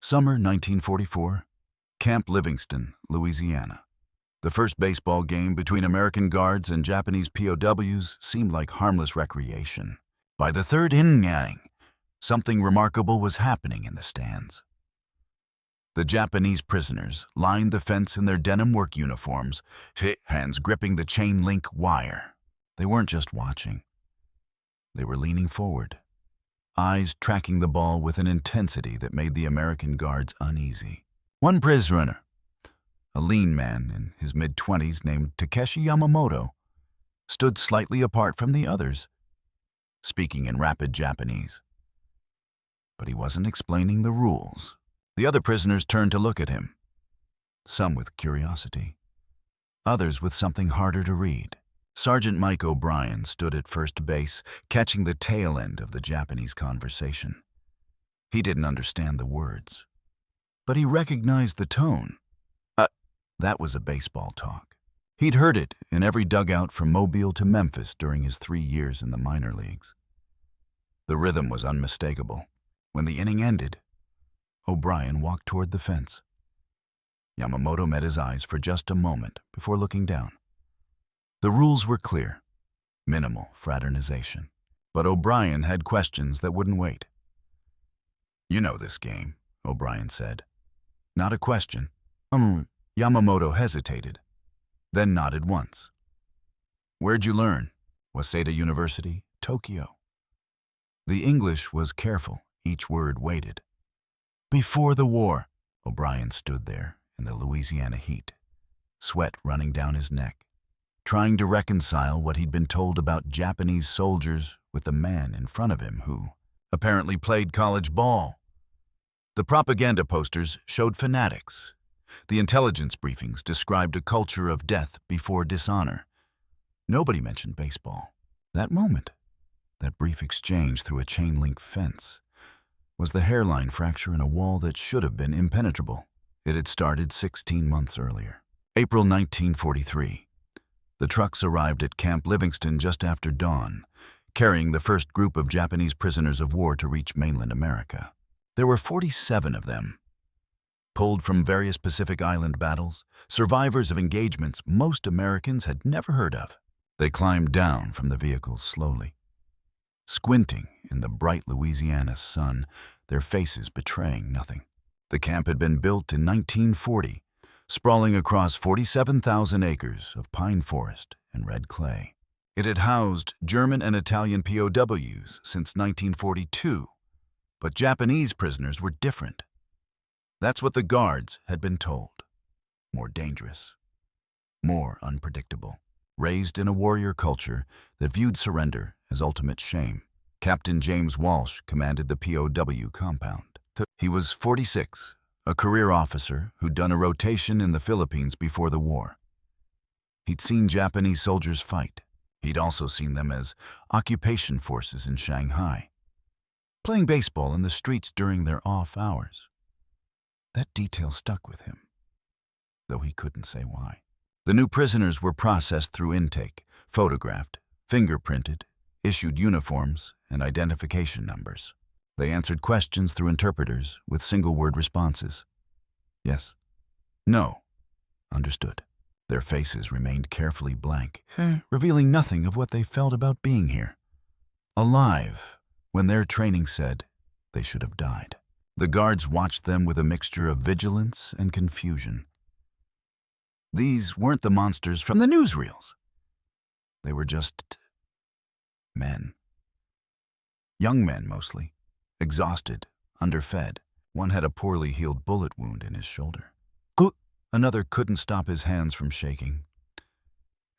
Summer 1944, Camp Livingston, Louisiana. The first baseball game between American guards and Japanese POWs seemed like harmless recreation. By the third inning, something remarkable was happening in the stands. The Japanese prisoners lined the fence in their denim work uniforms, hands gripping the chain-link wire. They weren't just watching. They were leaning forward, eyes tracking the ball with an intensity that made the American guards uneasy. One prisoner, a lean man in his mid-20s named Takeshi Yamamoto, stood slightly apart from the others, speaking in rapid Japanese. But he wasn't explaining the rules. The other prisoners turned to look at him, some with curiosity, others with something harder to read. Sergeant Mike O'Brien stood at first base, catching the tail end of the Japanese conversation. He didn't understand the words, but he recognized the tone. That was a baseball talk. He'd heard it in every dugout from Mobile to Memphis during his 3 years in the minor leagues. The rhythm was unmistakable. When the inning ended, O'Brien walked toward the fence. Yamamoto met his eyes for just a moment before looking down. The rules were clear, minimal fraternization. But O'Brien had questions that wouldn't wait. "You know this game," O'Brien said. "Not a question." Yamamoto hesitated, then nodded once. "Where'd you learn?" "Waseda University, Tokyo." The English was careful, each word weighted. "Before the war," O'Brien stood there in the Louisiana heat, sweat running down his neck, trying to reconcile what he'd been told about Japanese soldiers with the man in front of him who apparently played college ball. The propaganda posters showed fanatics. The intelligence briefings described a culture of death before dishonor. Nobody mentioned baseball. That moment, that brief exchange through a chain-link fence, was the hairline fracture in a wall that should have been impenetrable. It had started 16 months earlier. April 1943. The trucks arrived at Camp Livingston just after dawn, carrying the first group of Japanese prisoners of war to reach mainland America. There were 47 of them. Pulled from various Pacific Island battles, survivors of engagements most Americans had never heard of. They climbed down from the vehicles slowly, squinting in the bright Louisiana sun, their faces betraying nothing. The camp had been built in 1940, sprawling across 47,000 acres of pine forest and red clay. It had housed German and Italian POWs since 1942, but Japanese prisoners were different. That's what the guards had been told. More dangerous, more unpredictable. Raised in a warrior culture that viewed surrender as ultimate shame, Captain James Walsh commanded the POW compound. He was 46, a career officer who'd done a rotation in the Philippines before the war. He'd seen Japanese soldiers fight. He'd also seen them as occupation forces in Shanghai, playing baseball in the streets during their off hours. That detail stuck with him, though he couldn't say why. The new prisoners were processed through intake, photographed, fingerprinted, issued uniforms and identification numbers. They answered questions through interpreters with single-word responses. Yes, no, understood. Their faces remained carefully blank, revealing nothing of what they felt about being here. Alive, when their training said they should have died. The guards watched them with a mixture of vigilance and confusion. These weren't the monsters from the newsreels. They were just men. Young men, mostly. Exhausted, underfed. One had a poorly healed bullet wound in his shoulder. Another couldn't stop his hands from shaking.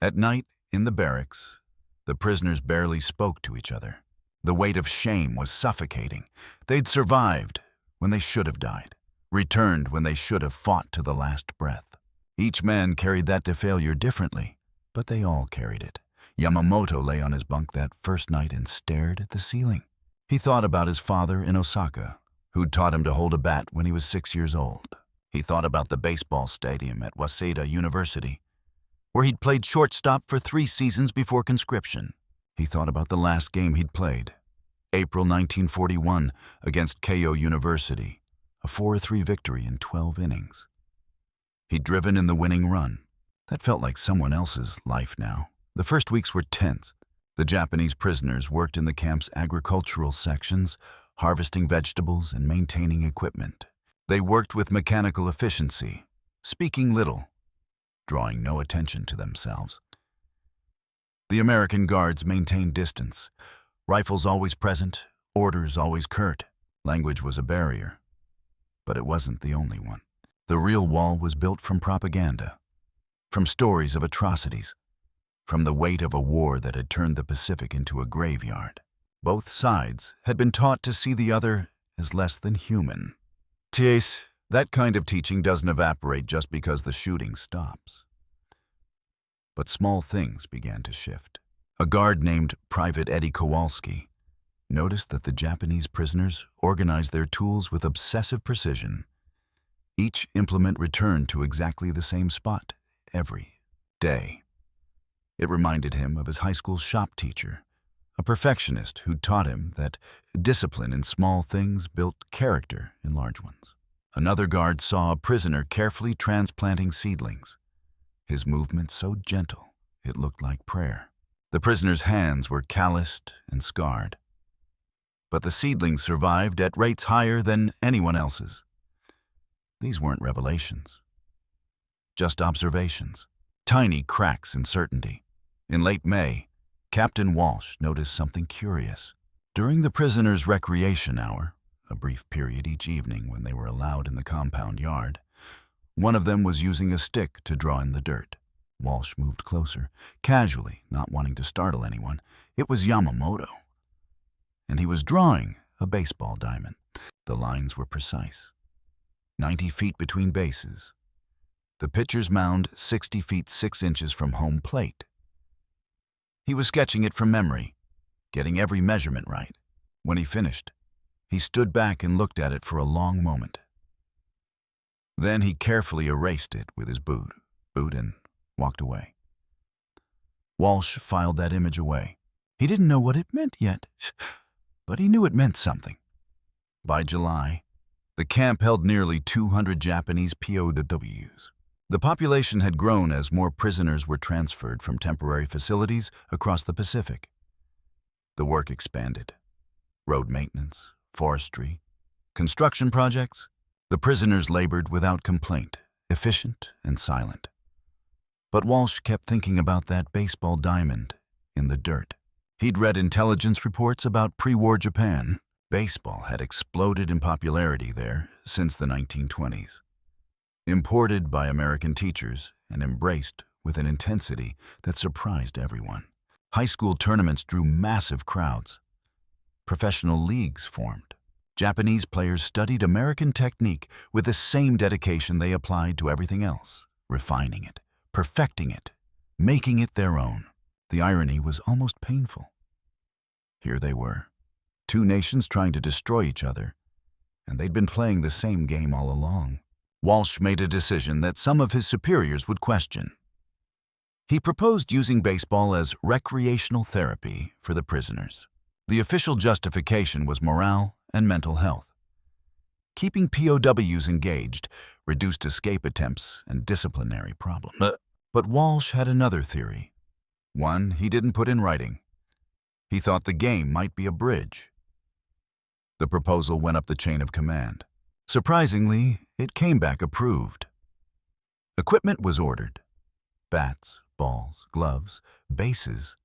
At night, in the barracks, the prisoners barely spoke to each other. The weight of shame was suffocating. They'd survived when they should have died, returned when they should have fought to the last breath. Each man carried that to failure differently, but they all carried it. Yamamoto lay on his bunk that first night and stared at the ceiling. He thought about his father in Osaka, who'd taught him to hold a bat when he was 6 years old. He thought about the baseball stadium at Waseda University, where he'd played shortstop for 3 seasons before conscription. He thought about the last game he'd played, April 1941, against Keio University, a 4-3 victory in 12 innings. He'd driven in the winning run. That felt like someone else's life now. The first weeks were tense. The Japanese prisoners worked in the camp's agricultural sections, harvesting vegetables and maintaining equipment. They worked with mechanical efficiency, speaking little, drawing no attention to themselves. The American guards maintained distance, rifles always present, orders always curt. Language was a barrier, but it wasn't the only one. The real wall was built from propaganda, from stories of atrocities, from the weight of a war that had turned the Pacific into a graveyard. Both sides had been taught to see the other as less than human. Ties, that kind of teaching doesn't evaporate just because the shooting stops. But small things began to shift. A guard named Private Eddie Kowalski noticed that the Japanese prisoners organized their tools with obsessive precision. Each implement returned to exactly the same spot every day. It reminded him of his high school shop teacher, a perfectionist who taught him that discipline in small things built character in large ones. Another guard saw a prisoner carefully transplanting seedlings, his movement so gentle it looked like prayer. The prisoner's hands were calloused and scarred, but the seedlings survived at rates higher than anyone else's. These weren't revelations, just observations, tiny cracks in certainty. In late May, Captain Walsh noticed something curious. During the prisoners' recreation hour, a brief period each evening when they were allowed in the compound yard, one of them was using a stick to draw in the dirt. Walsh moved closer, casually, not wanting to startle anyone. It was Yamamoto, and he was drawing a baseball diamond. The lines were precise, 90 feet between bases. The pitcher's mound 60 feet 6 inches from home plate. He was sketching it from memory, getting every measurement right. When he finished, he stood back and looked at it for a long moment. Then he carefully erased it with his boot and walked away. Walsh filed that image away. He didn't know what it meant yet, but he knew it meant something. By July, the camp held nearly 200 Japanese POWs. The population had grown as more prisoners were transferred from temporary facilities across the Pacific. The work expanded. Road maintenance, forestry, construction projects. The prisoners labored without complaint, efficient and silent. But Walsh kept thinking about that baseball diamond in the dirt. He'd read intelligence reports about pre-war Japan. Baseball had exploded in popularity there since the 1920s. Imported by American teachers and embraced with an intensity that surprised everyone. High school tournaments drew massive crowds. Professional leagues formed. Japanese players studied American technique with the same dedication they applied to everything else, refining it, perfecting it, making it their own. The irony was almost painful. Here they were, two nations trying to destroy each other, and they'd been playing the same game all along. Walsh made a decision that some of his superiors would question. He proposed using baseball as recreational therapy for the prisoners. The official justification was morale and mental health. Keeping POWs engaged reduced escape attempts and disciplinary problems. But Walsh had another theory, one he didn't put in writing. He thought the game might be a bridge. The proposal went up the chain of command. Surprisingly, it came back approved. Equipment was ordered. Bats, balls, gloves, bases.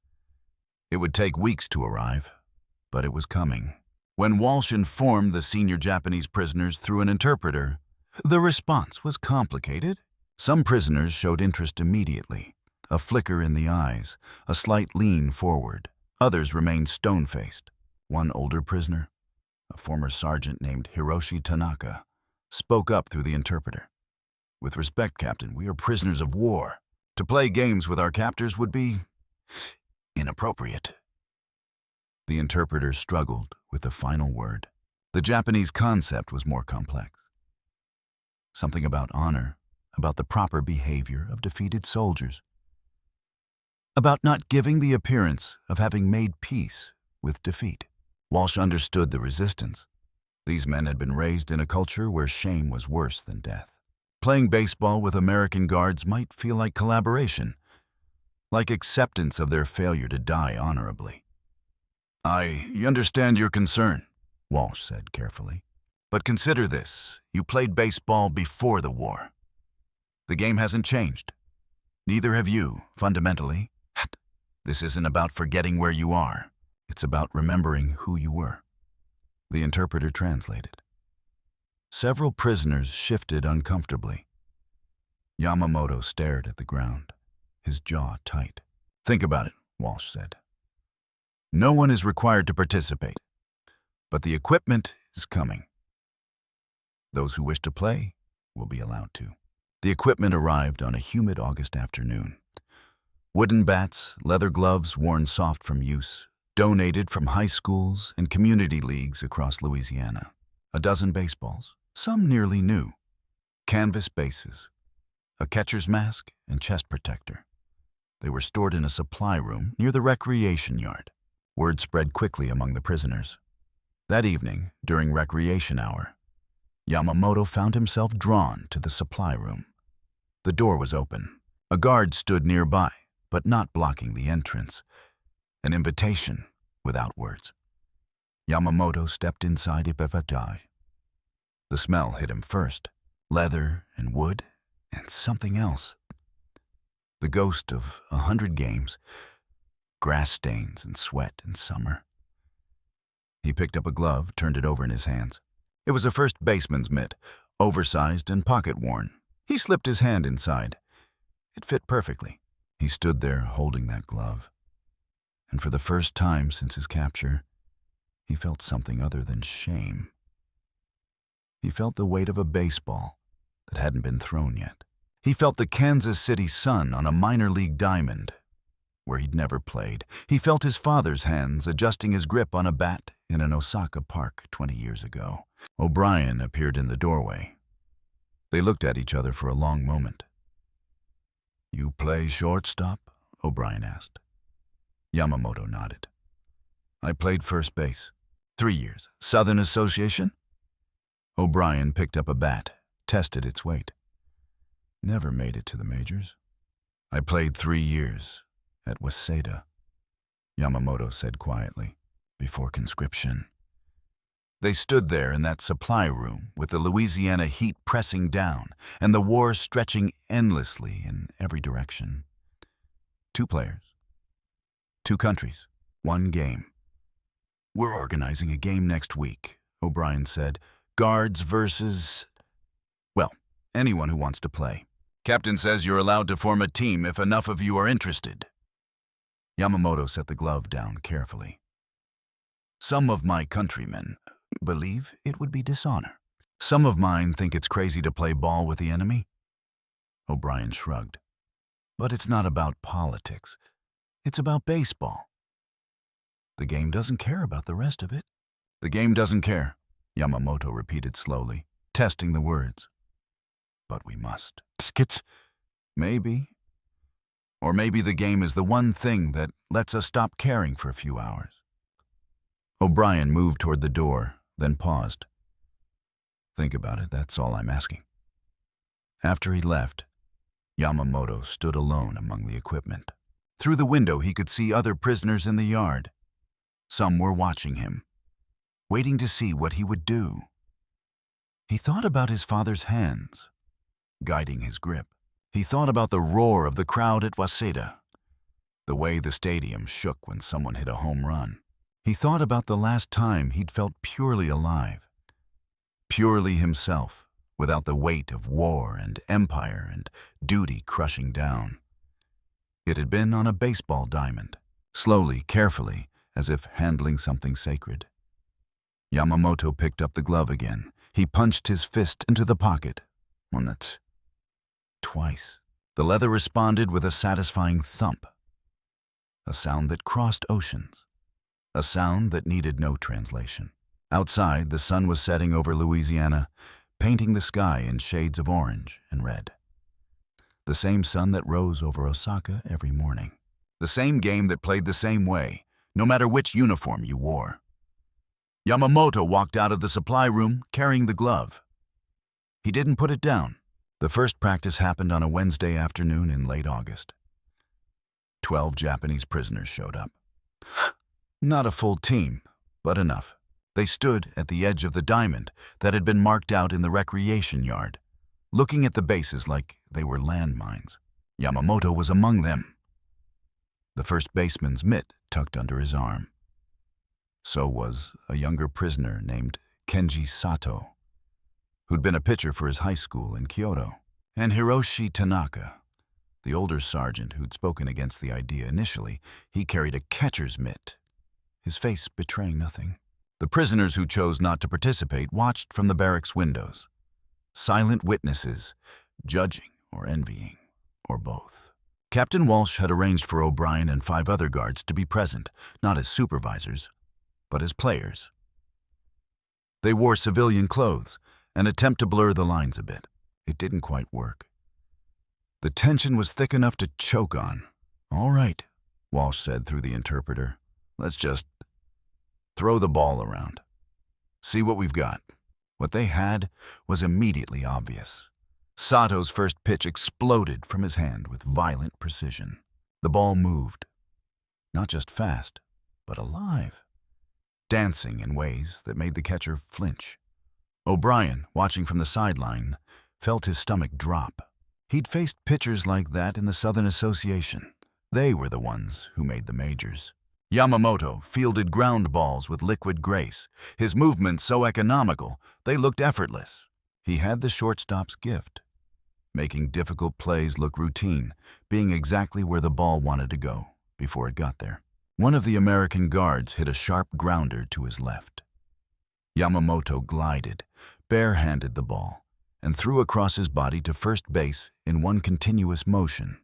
It would take weeks to arrive, but it was coming. When Walsh informed the senior Japanese prisoners through an interpreter, the response was complicated. Some prisoners showed interest immediately, a flicker in the eyes, a slight lean forward. Others remained stone-faced. One older prisoner, a former sergeant named Hiroshi Tanaka, spoke up through the interpreter. "With respect, Captain, we are prisoners of war. To play games with our captors would be inappropriate." The interpreter struggled with the final word. The Japanese concept was more complex. Something about honor, about the proper behavior of defeated soldiers, about not giving the appearance of having made peace with defeat. Walsh understood the resistance. These men had been raised in a culture where shame was worse than death. Playing baseball with American guards might feel like collaboration, like acceptance of their failure to die honorably. "I understand your concern," Walsh said carefully. "But consider this. You played baseball before the war. The game hasn't changed. Neither have you, fundamentally. This isn't about forgetting where you are. It's about remembering who you were." The interpreter translated. Several prisoners shifted uncomfortably. Yamamoto stared at the ground, his jaw tight. "Think about it," Walsh said. "No one is required to participate, but the equipment is coming. Those who wish to play will be allowed to." The equipment arrived on a humid August afternoon. Wooden bats, leather gloves worn soft from use, donated from high schools and community leagues across Louisiana. A dozen baseballs, some nearly new. Canvas bases, a catcher's mask, and chest protector. They were stored in a supply room near the recreation yard. Word spread quickly among the prisoners. That evening, during recreation hour, Yamamoto found himself drawn to the supply room. The door was open. A guard stood nearby, but not blocking the entrance. An invitation without words. Yamamoto stepped inside Ipefatai. The smell hit him first. Leather and wood and something else. The ghost of 100 games, grass stains and sweat in summer. He picked up a glove, turned it over in his hands. It was a first baseman's mitt, oversized and pocket-worn. He slipped his hand inside. It fit perfectly. He stood there holding that glove. And for the first time since his capture, he felt something other than shame. He felt the weight of a baseball that hadn't been thrown yet. He felt the Kansas City sun on a minor league diamond where he'd never played. He felt his father's hands adjusting his grip on a bat in an Osaka park 20 years ago. O'Brien appeared in the doorway. They looked at each other for a long moment. "You play shortstop?" O'Brien asked. Yamamoto nodded. "I played first base. 3 years. Southern Association?" O'Brien picked up a bat, tested its weight. "Never made it to the majors." "I played 3 years at Waseda," Yamamoto said quietly, "before conscription." They stood there in that supply room with the Louisiana heat pressing down and the war stretching endlessly in every direction. 2 players, 2 countries, 1 game. "We're organizing a game next week," O'Brien said. "Guards versus, well, anyone who wants to play. Captain says you're allowed to form a team if enough of you are interested." Yamamoto set the glove down carefully. "Some of my countrymen believe it would be dishonor. Some of mine think it's crazy to play ball with the enemy." O'Brien shrugged. "But it's not about politics. It's about baseball. The game doesn't care about the rest of it." "The game doesn't care," Yamamoto repeated slowly, testing the words. "But we must." "Skits." "Maybe. Or maybe the game is the one thing that lets us stop caring for a few hours." O'Brien moved toward the door, then paused. "Think about it, that's all I'm asking." After he left, Yamamoto stood alone among the equipment. Through the window he could see other prisoners in the yard. Some were watching him, waiting to see what he would do. He thought about his father's hands, guiding his grip. He thought about the roar of the crowd at Waseda, the way the stadium shook when someone hit a home run. He thought about the last time he'd felt purely alive, purely himself, without the weight of war and empire and duty crushing down. It had been on a baseball diamond, slowly, carefully, as if handling something sacred. Yamamoto picked up the glove again. He punched his fist into the pocket. Once. Twice. The leather responded with a satisfying thump. A sound that crossed oceans. A sound that needed no translation. Outside, the sun was setting over Louisiana, painting the sky in shades of orange and red. The same sun that rose over Osaka every morning. The same game that played the same way, no matter which uniform you wore. Yamamoto walked out of the supply room carrying the glove. He didn't put it down. The first practice happened on a Wednesday afternoon in late August. 12 Japanese prisoners showed up. Not a full team, but enough. They stood at the edge of the diamond that had been marked out in the recreation yard, looking at the bases like they were landmines. Yamamoto was among them. The first baseman's mitt tucked under his arm. So was a younger prisoner named Kenji Sato, who'd been a pitcher for his high school in Kyoto, and Hiroshi Tanaka, the older sergeant who'd spoken against the idea initially. He carried a catcher's mitt, his face betraying nothing. The prisoners who chose not to participate watched from the barracks windows, silent witnesses, judging or envying, or both. Captain Walsh had arranged for O'Brien and 5 other guards to be present, not as supervisors, but as players. They wore civilian clothes, an attempt to blur the lines a bit. It didn't quite work. The tension was thick enough to choke on. "All right," Walsh said through the interpreter. "Let's just throw the ball around. See what we've got." What they had was immediately obvious. Sato's first pitch exploded from his hand with violent precision. The ball moved, not just fast, but alive, dancing in ways that made the catcher flinch. O'Brien, watching from the sideline, felt his stomach drop. He'd faced pitchers like that in the Southern Association. They were the ones who made the majors. Yamamoto fielded ground balls with liquid grace, his movements so economical they looked effortless. He had the shortstop's gift, making difficult plays look routine, being exactly where the ball wanted to go before it got there. One of the American guards hit a sharp grounder to his left. Yamamoto glided, bare-handed the ball, and threw across his body to first base in one continuous motion.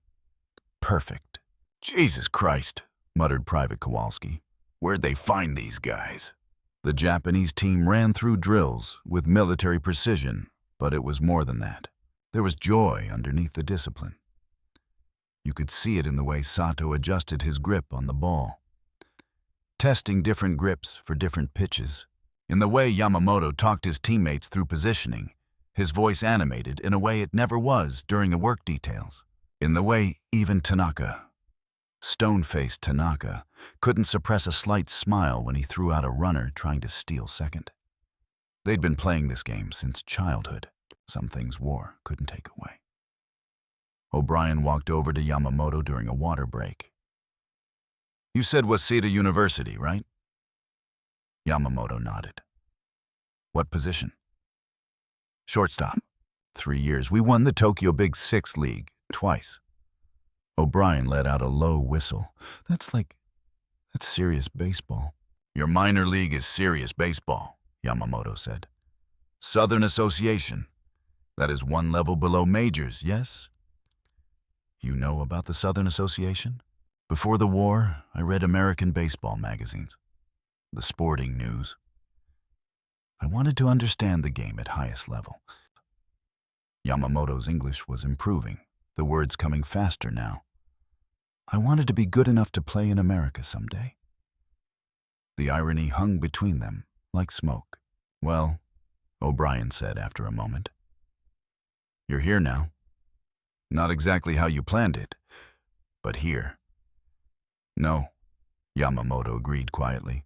Perfect. "Jesus Christ," muttered Private Kowalski. "Where'd they find these guys?" The Japanese team ran through drills with military precision, but it was more than that. There was joy underneath the discipline. You could see it in the way Sato adjusted his grip on the ball, testing different grips for different pitches. In the way Yamamoto talked his teammates through positioning, his voice animated in a way it never was during the work details. In the way even Tanaka, stone-faced Tanaka, couldn't suppress a slight smile when he threw out a runner trying to steal second. They'd been playing this game since childhood. Some things war couldn't take away. O'Brien walked over to Yamamoto during a water break. "You said Waseda University, right?" Yamamoto nodded. "What position?" "Shortstop. 3 years. We won the Tokyo Big Six League twice." O'Brien let out a low whistle. That's serious baseball." "Your minor league is serious baseball," Yamamoto said. "Southern Association. That is 1 level below majors, yes?" "You know about the Southern Association?" "Before the war, I read American baseball magazines. The sporting news. I wanted to understand the game at highest level." Yamamoto's English was improving, the words coming faster now. "I wanted to be good enough to play in America someday." The irony hung between them like smoke. "Well," O'Brien said after a moment, "you're here now. Not exactly how you planned it, but here." "No," Yamamoto agreed quietly.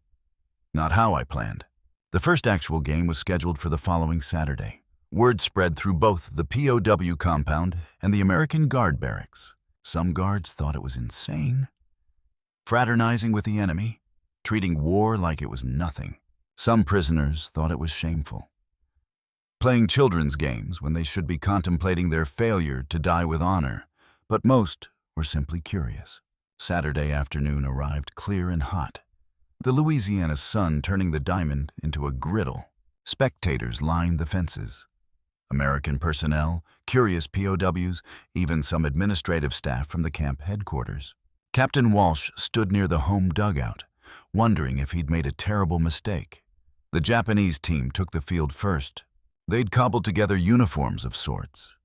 "Not how I planned." The first actual game was scheduled for the following Saturday. Word spread through both the POW compound and the American Guard barracks. Some guards thought it was insane. Fraternizing with the enemy, treating war like it was nothing. Some prisoners thought it was shameful. Playing children's games when they should be contemplating their failure to die with honor, but most were simply curious. Saturday afternoon arrived clear and hot, the Louisiana sun turning the diamond into a griddle. Spectators lined the fences. American personnel, curious POWs, even some administrative staff from the camp headquarters. Captain Walsh stood near the home dugout, wondering if he'd made a terrible mistake. The Japanese team took the field first. They'd cobbled together uniforms of sorts,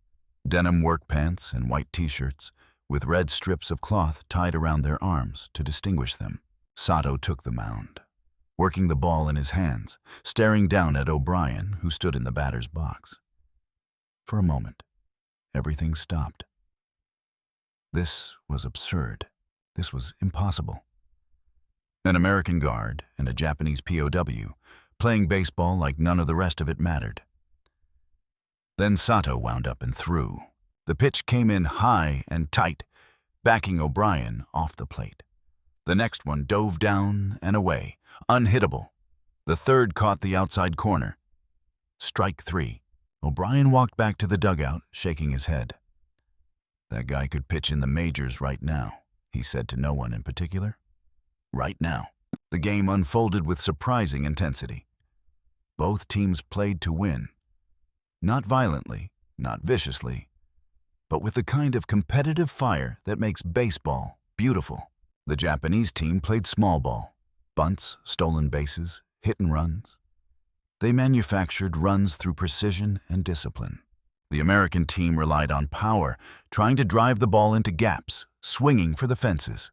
denim work pants and white t-shirts, with red strips of cloth tied around their arms to distinguish them. Sato took the mound, working the ball in his hands, staring down at O'Brien, who stood in the batter's box. For a moment, everything stopped. This was absurd. This was impossible. An American guard and a Japanese POW, playing baseball like none of the rest of it mattered. Then Sato wound up and threw. The pitch came in high and tight, backing O'Brien off the plate. The next one dove down and away, unhittable. The third caught the outside corner. Strike 3. O'Brien walked back to the dugout, shaking his head. "That guy could pitch in the majors right now," he said to no one in particular. Right now. The game unfolded with surprising intensity. Both teams played to win. Not violently, not viciously, but with the kind of competitive fire that makes baseball beautiful. The Japanese team played small ball, bunts, stolen bases, hit and runs. They manufactured runs through precision and discipline. The American team relied on power, trying to drive the ball into gaps, swinging for the fences.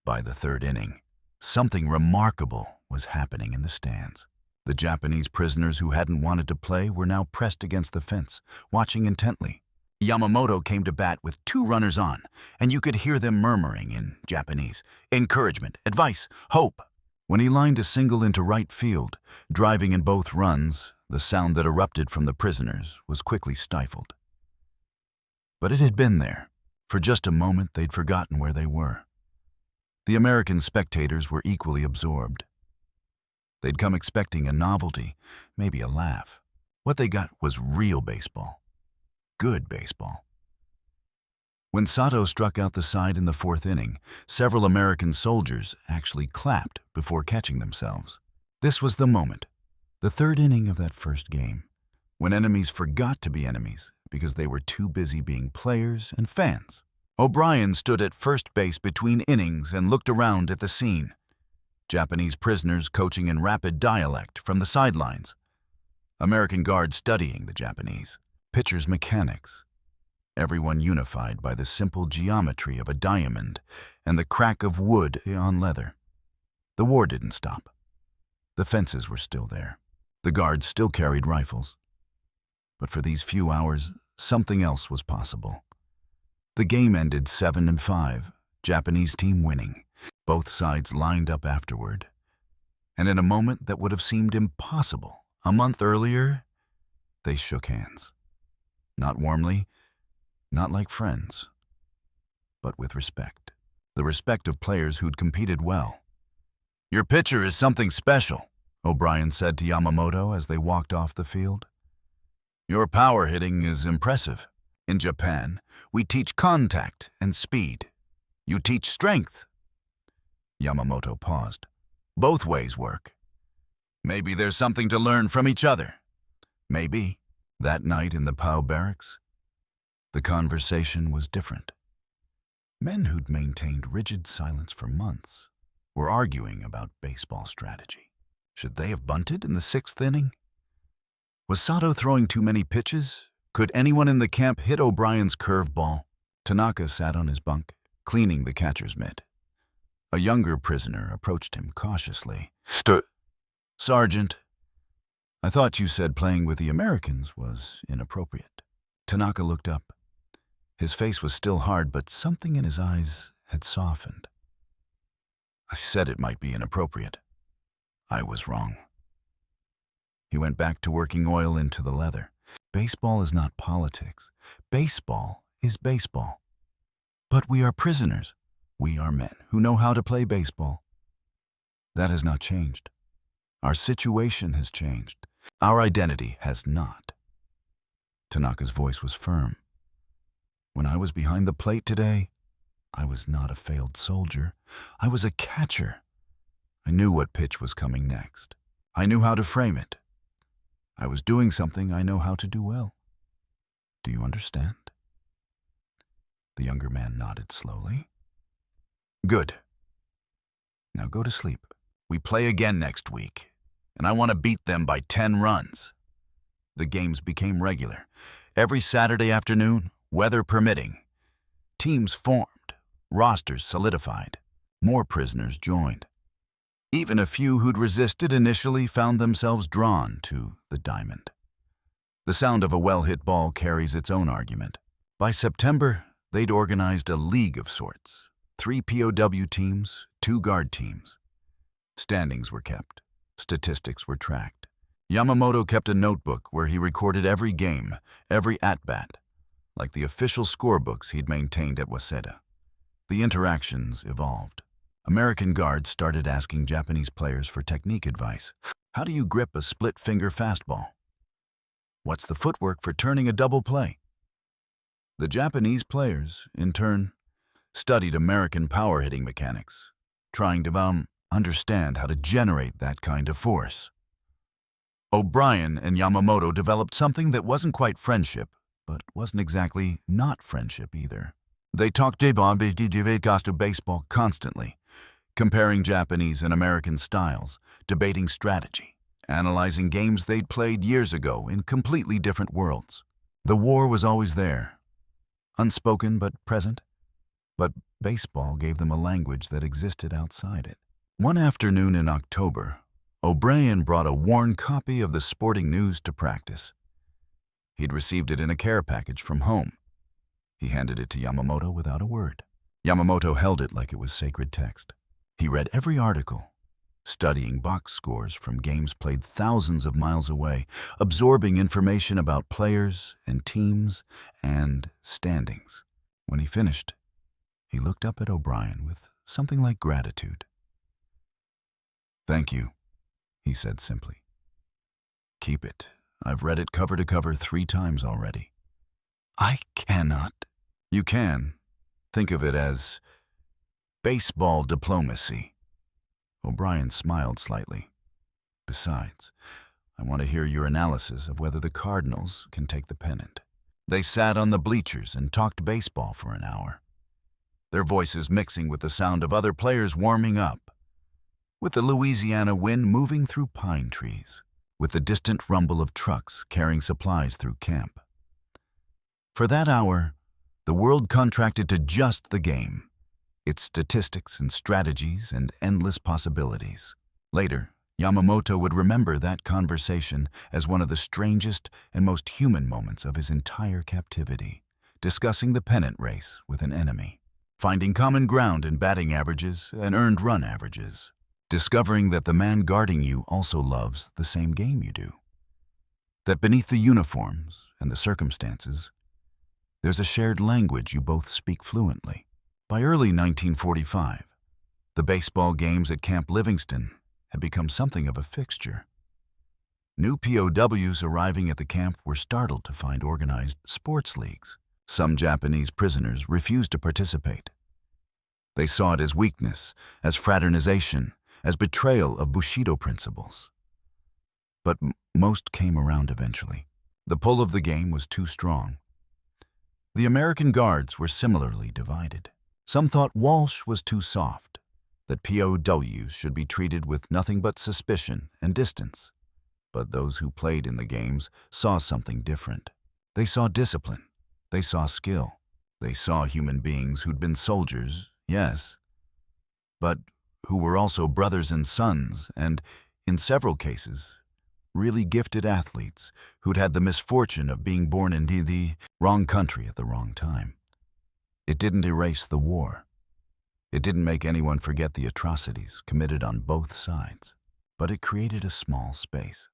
By the third inning, something remarkable was happening in the stands. The Japanese prisoners who hadn't wanted to play were now pressed against the fence, watching intently. Yamamoto came to bat with 2 runners on, and you could hear them murmuring in Japanese, encouragement, advice, hope. When he lined a single into right field, driving in both runs, the sound that erupted from the prisoners was quickly stifled. But it had been there. For just a moment, they'd forgotten where they were. The American spectators were equally absorbed. They'd come expecting a novelty, maybe a laugh. What they got was real baseball. Good baseball. When Sato struck out the side in the 4th inning, several American soldiers actually clapped before catching themselves. This was the moment, the 3rd inning of that first game, when enemies forgot to be enemies because they were too busy being players and fans. O'Brien stood at first base between innings and looked around at the scene. Japanese prisoners coaching in rapid dialect from the sidelines. American guards studying the Japanese. Pitchers' mechanics. Everyone unified by the simple geometry of a diamond and the crack of wood on leather. The war didn't stop. The fences were still there. The guards still carried rifles. But for these few hours, something else was possible. The game ended 7-5, Japanese team winning. Both sides lined up afterward. And in a moment that would have seemed impossible a month earlier, they shook hands. Not warmly, not like friends, but with respect. The respect of players who'd competed well. "Your pitcher is something special," O'Brien said to Yamamoto as they walked off the field. "Your power hitting is impressive. In Japan, we teach contact and speed. You teach strength." Yamamoto paused. "Both ways work. Maybe there's something to learn from each other." Maybe. That night in the POW barracks, the conversation was different. Men who'd maintained rigid silence for months were arguing about baseball strategy. Should they have bunted in the 6th inning? Was Sato throwing too many pitches? Could anyone in the camp hit O'Brien's curveball? Tanaka sat on his bunk, cleaning the catcher's mitt. A younger prisoner approached him cautiously. "Sergeant, I thought you said playing with the Americans was inappropriate." Tanaka looked up. His face was still hard, but something in his eyes had softened. "I said it might be inappropriate. I was wrong." He went back to working oil into the leather. Baseball is not politics. Baseball is baseball. But we are prisoners. We are men who know how to play baseball. That has not changed. Our situation has changed. Our identity has not. Tanaka's voice was firm. "When I was behind the plate today, I was not a failed soldier. I was a catcher. I knew what pitch was coming next. I knew how to frame it. I was doing something I know how to do well. Do you understand?" The younger man nodded slowly. "Good. Now go to sleep. We play again next week, and I want to beat them by 10 runs. The games became regular. Every Saturday afternoon, weather permitting. Teams formed, rosters solidified, more prisoners joined. Even a few who'd resisted initially found themselves drawn to the diamond. The sound of a well-hit ball carries its own argument. By September, they'd organized a league of sorts. 3 POW teams, 2 guard teams. Standings were kept. Statistics were tracked. Yamamoto kept a notebook where he recorded every game, every at-bat, like the official scorebooks he'd maintained at Waseda. The interactions evolved. American guards started asking Japanese players for technique advice. How do you grip a split-finger fastball? What's the footwork for turning a double play? The Japanese players, in turn, studied American power-hitting mechanics, trying to understand how to generate that kind of force. O'Brien and Yamamoto developed something that wasn't quite friendship, but wasn't exactly not friendship either. They talked baseball constantly, comparing Japanese and American styles, debating strategy, analyzing games they'd played years ago in completely different worlds. The war was always there, unspoken but present, but baseball gave them a language that existed outside it. One afternoon in October, O'Brien brought a worn copy of the Sporting News to practice. He'd received it in a care package from home. He handed it to Yamamoto without a word. Yamamoto held it like it was sacred text. He read every article, studying box scores from games played thousands of miles away, absorbing information about players and teams and standings. When he finished, he looked up at O'Brien with something like gratitude. "Thank you," he said simply. "Keep it. I've read it cover to cover 3 times already." "I cannot." "You can. Think of it as baseball diplomacy." O'Brien smiled slightly. "Besides, I want to hear your analysis of whether the Cardinals can take the pennant." They sat on the bleachers and talked baseball for an hour, their voices mixing with the sound of other players warming up, with the Louisiana wind moving through pine trees, with the distant rumble of trucks carrying supplies through camp. For that hour, the world contracted to just the game, its statistics and strategies and endless possibilities. Later, Yamamoto would remember that conversation as one of the strangest and most human moments of his entire captivity, discussing the pennant race with an enemy, finding common ground in batting averages and earned run averages, discovering that the man guarding you also loves the same game you do, that beneath the uniforms and the circumstances, there's a shared language you both speak fluently. By early 1945, the baseball games at Camp Livingston had become something of a fixture. New POWs arriving at the camp were startled to find organized sports leagues. Some Japanese prisoners refused to participate. They saw it as weakness, as fraternization, as betrayal of Bushido principles. But most came around eventually. The pull of the game was too strong. The American guards were similarly divided. Some thought Walsh was too soft, that POWs should be treated with nothing but suspicion and distance. But those who played in the games saw something different. They saw discipline. They saw skill. They saw human beings who'd been soldiers, yes, but who were also brothers and sons and, in several cases, really gifted athletes who'd had the misfortune of being born into the wrong country at the wrong time. It didn't erase the war. It didn't make anyone forget the atrocities committed on both sides, but it created a small space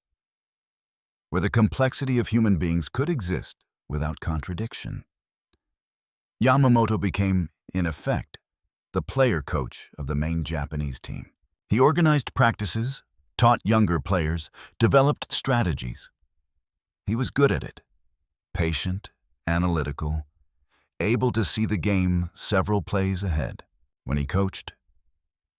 where the complexity of human beings could exist without contradiction. Yamamoto became, in effect, the player coach of the main Japanese team. He organized practices, taught younger players, developed strategies. He was good at it, patient, analytical, able to see the game several plays ahead. When he coached,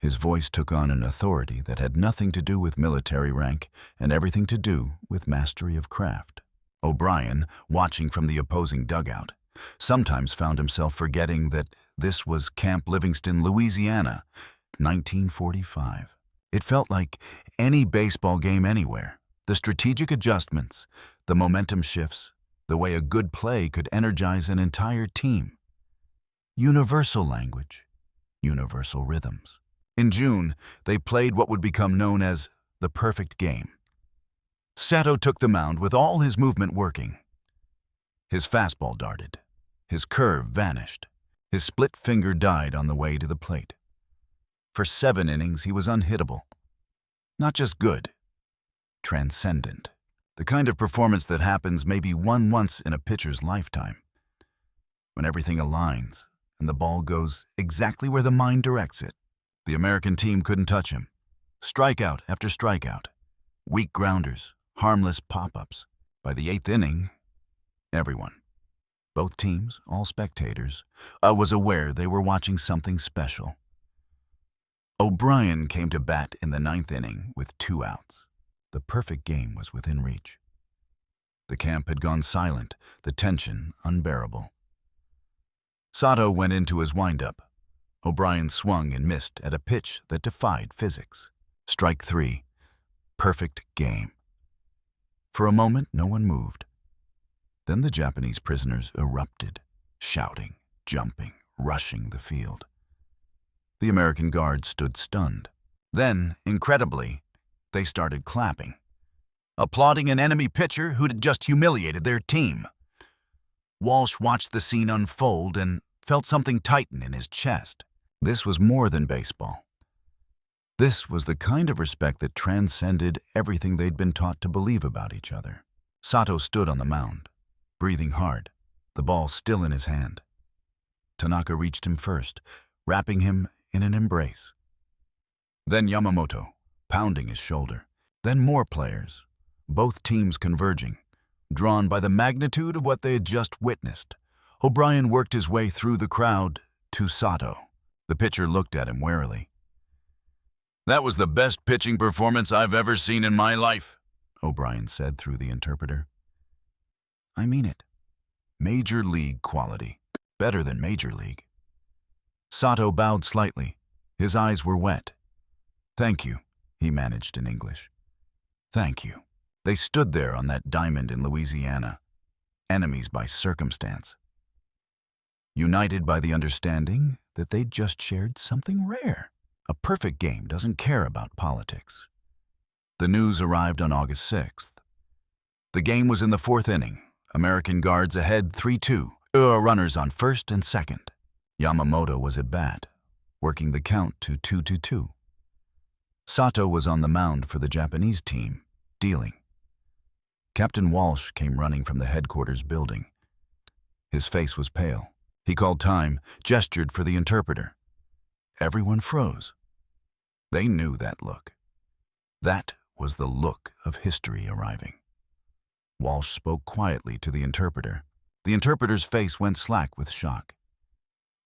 his voice took on an authority that had nothing to do with military rank and everything to do with mastery of craft. O'Brien, watching from the opposing dugout, sometimes found himself forgetting that this was Camp Livingston, Louisiana, 1945. It felt like any baseball game anywhere. The strategic adjustments, the momentum shifts, the way a good play could energize an entire team. Universal language, universal rhythms. In June, they played what would become known as the perfect game. Sato took the mound with all his movement working. His fastball darted. His curve vanished. His split finger died on the way to the plate. For 7 innings, he was unhittable. Not just good, transcendent. The kind of performance that happens maybe once in a pitcher's lifetime. When everything aligns and the ball goes exactly where the mind directs it. The American team couldn't touch him. Strikeout after strikeout. Weak grounders, harmless pop-ups. By the 8th inning, everyone, both teams, all spectators, was aware they were watching something special. O'Brien came to bat in the 9th inning with 2 outs. The perfect game was within reach. The camp had gone silent, the tension unbearable. Sato went into his windup. O'Brien swung and missed at a pitch that defied physics. Strike 3. Perfect game. For a moment, no one moved. Then the Japanese prisoners erupted, shouting, jumping, rushing the field. The American guards stood stunned. Then, incredibly, they started clapping, applauding an enemy pitcher who'd just humiliated their team. Walsh watched the scene unfold and felt something tighten in his chest. This was more than baseball. This was the kind of respect that transcended everything they'd been taught to believe about each other. Sato stood on the mound, breathing hard, the ball still in his hand. Tanaka reached him first, wrapping him in an embrace. Then Yamamoto, pounding his shoulder. Then more players, both teams converging, drawn by the magnitude of what they had just witnessed. O'Brien worked his way through the crowd to Sato. The pitcher looked at him warily. "That was the best pitching performance I've ever seen in my life," O'Brien said through the interpreter. "I mean it. Major league quality. Better than Major League." Sato bowed slightly. His eyes were wet. "Thank you," he managed in English. "Thank you." They stood there on that diamond in Louisiana, enemies by circumstance, united by the understanding that they'd just shared something rare. A perfect game doesn't care about politics. The news arrived on August 6th. The game was in the 4th inning. American guards ahead 3-2. Runners on first and second. Yamamoto was at bat, working the count to 2-2. Sato was on the mound for the Japanese team, dealing. Captain Walsh came running from the headquarters building. His face was pale. He called time, gestured for the interpreter. Everyone froze. They knew that look. That was the look of history arriving. Walsh spoke quietly to the interpreter. The interpreter's face went slack with shock.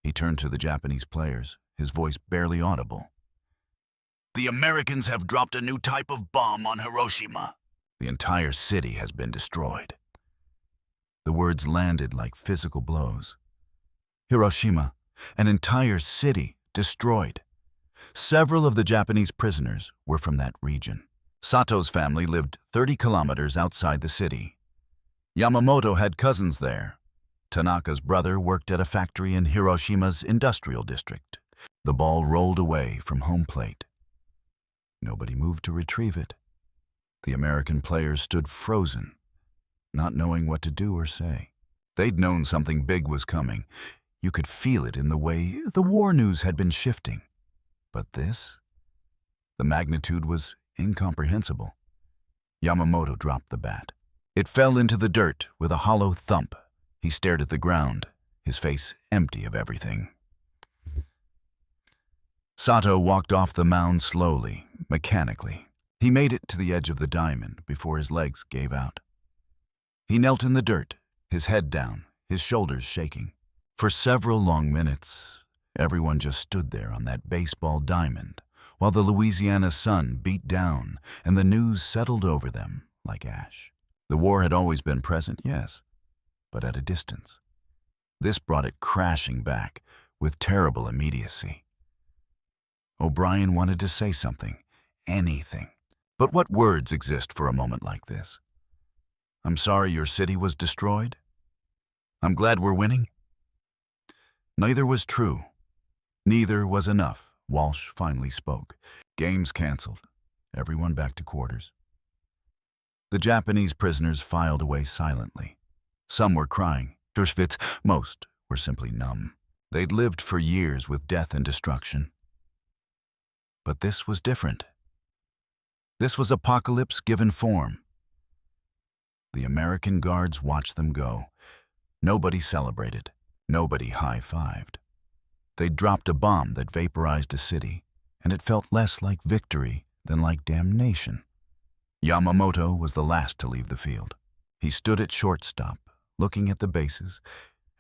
He turned to the Japanese players, his voice barely audible. "The Americans have dropped a new type of bomb on Hiroshima. The entire city has been destroyed." The words landed like physical blows. Hiroshima, an entire city destroyed. Several of the Japanese prisoners were from that region. Sato's family lived 30 kilometers outside the city. Yamamoto had cousins there. Tanaka's brother worked at a factory in Hiroshima's industrial district. The ball rolled away from home plate. Nobody moved to retrieve it. The American players stood frozen, not knowing what to do or say. They'd known something big was coming. You could feel it in the way the war news had been shifting. But this? The magnitude was incomprehensible. Yamamoto dropped the bat. It fell into the dirt with a hollow thump. He stared at the ground, his face empty of everything. Sato walked off the mound slowly, mechanically. He made it to the edge of the diamond before his legs gave out. He knelt in the dirt, his head down, his shoulders shaking. For several long minutes, everyone just stood there on that baseball diamond while the Louisiana sun beat down and the news settled over them like ash. The war had always been present, yes, but at a distance. This brought it crashing back with terrible immediacy. O'Brien wanted to say something, anything. But what words exist for a moment like this? "I'm sorry your city was destroyed"? "I'm glad we're winning"? Neither was true. Neither was enough Walsh finally spoke. Games canceled. Everyone back to quarters. The Japanese prisoners filed away silently. Some were crying. Most were simply numb. They'd lived for years with death and destruction. But this was different. This was apocalypse given form. The American guards watched them go. Nobody celebrated. Nobody high-fived. They'd dropped a bomb that vaporized a city, and it felt less like victory than like damnation. Yamamoto was the last to leave the field. He stood at shortstop, looking at the bases,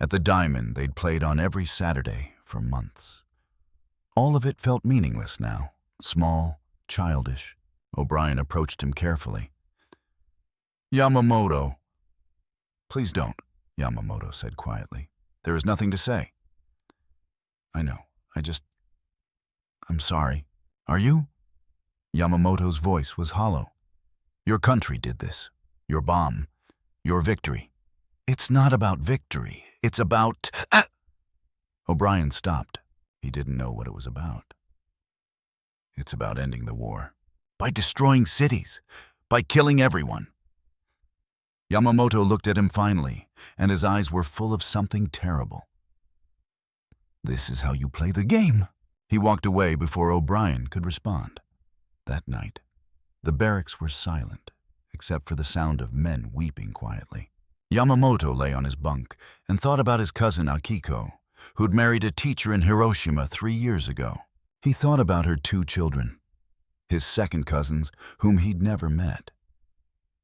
at the diamond they'd played on every Saturday for months. All of it felt meaningless now, small, childish. O'Brien approached him carefully. "Yamamoto." "Please don't," Yamamoto said quietly. "There is nothing to say." "I know. I'm sorry." "Are you?" Yamamoto's voice was hollow. "Your country did this. Your bomb. Your victory. It's not about victory. It's about..." O'Brien stopped. He didn't know what it was about. "It's about ending the war. By destroying cities. By killing everyone." Yamamoto looked at him finally, and his eyes were full of something terrible. "This is how you play the game." He walked away before O'Brien could respond. That night, the barracks were silent, except for the sound of men weeping quietly. Yamamoto lay on his bunk and thought about his cousin Akiko, who'd married a teacher in Hiroshima 3 years ago. He thought about her 2 children, his second cousins, whom he'd never met.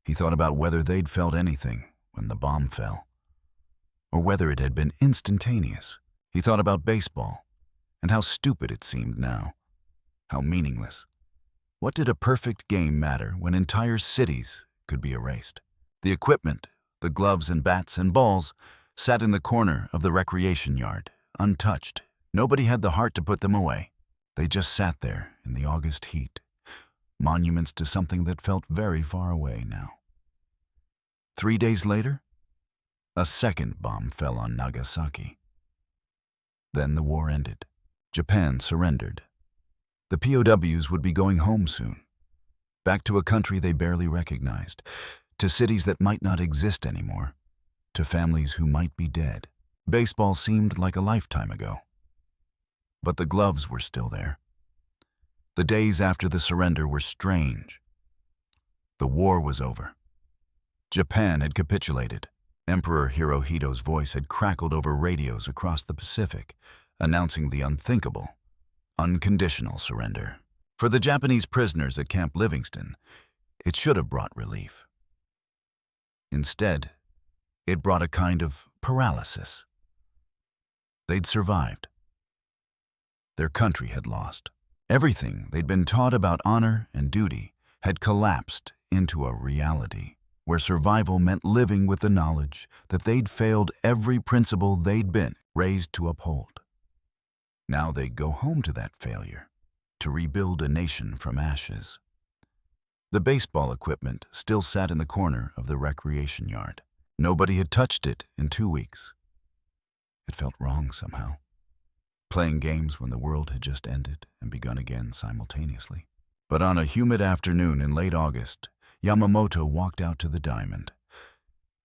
He thought about whether they'd felt anything when the bomb fell, or whether it had been instantaneous. He thought about baseball, and how stupid it seemed now, how meaningless. What did a perfect game matter when entire cities could be erased? The equipment, the gloves and bats and balls, sat in the corner of the recreation yard, untouched. Nobody had the heart to put them away. They just sat there in the August heat, monuments to something that felt very far away now. 3 days later, a second bomb fell on Nagasaki. Then the war ended. Japan surrendered. The POWs would be going home soon, back to a country they barely recognized, to cities that might not exist anymore, to families who might be dead. Baseball seemed like a lifetime ago. But the gloves were still there. The days after the surrender were strange. The war was over. Japan had capitulated. Emperor Hirohito's voice had crackled over radios across the Pacific, announcing the unthinkable, unconditional surrender. For the Japanese prisoners at Camp Livingston, it should have brought relief. Instead, it brought a kind of paralysis. They'd survived. Their country had lost. Everything they'd been taught about honor and duty had collapsed into a reality where survival meant living with the knowledge that they'd failed every principle they'd been raised to uphold. Now they'd go home to that failure, to rebuild a nation from ashes. The baseball equipment still sat in the corner of the recreation yard. Nobody had touched it in 2 weeks. It felt wrong somehow, playing games when the world had just ended and begun again simultaneously. But on a humid afternoon in late August, Yamamoto walked out to the diamond.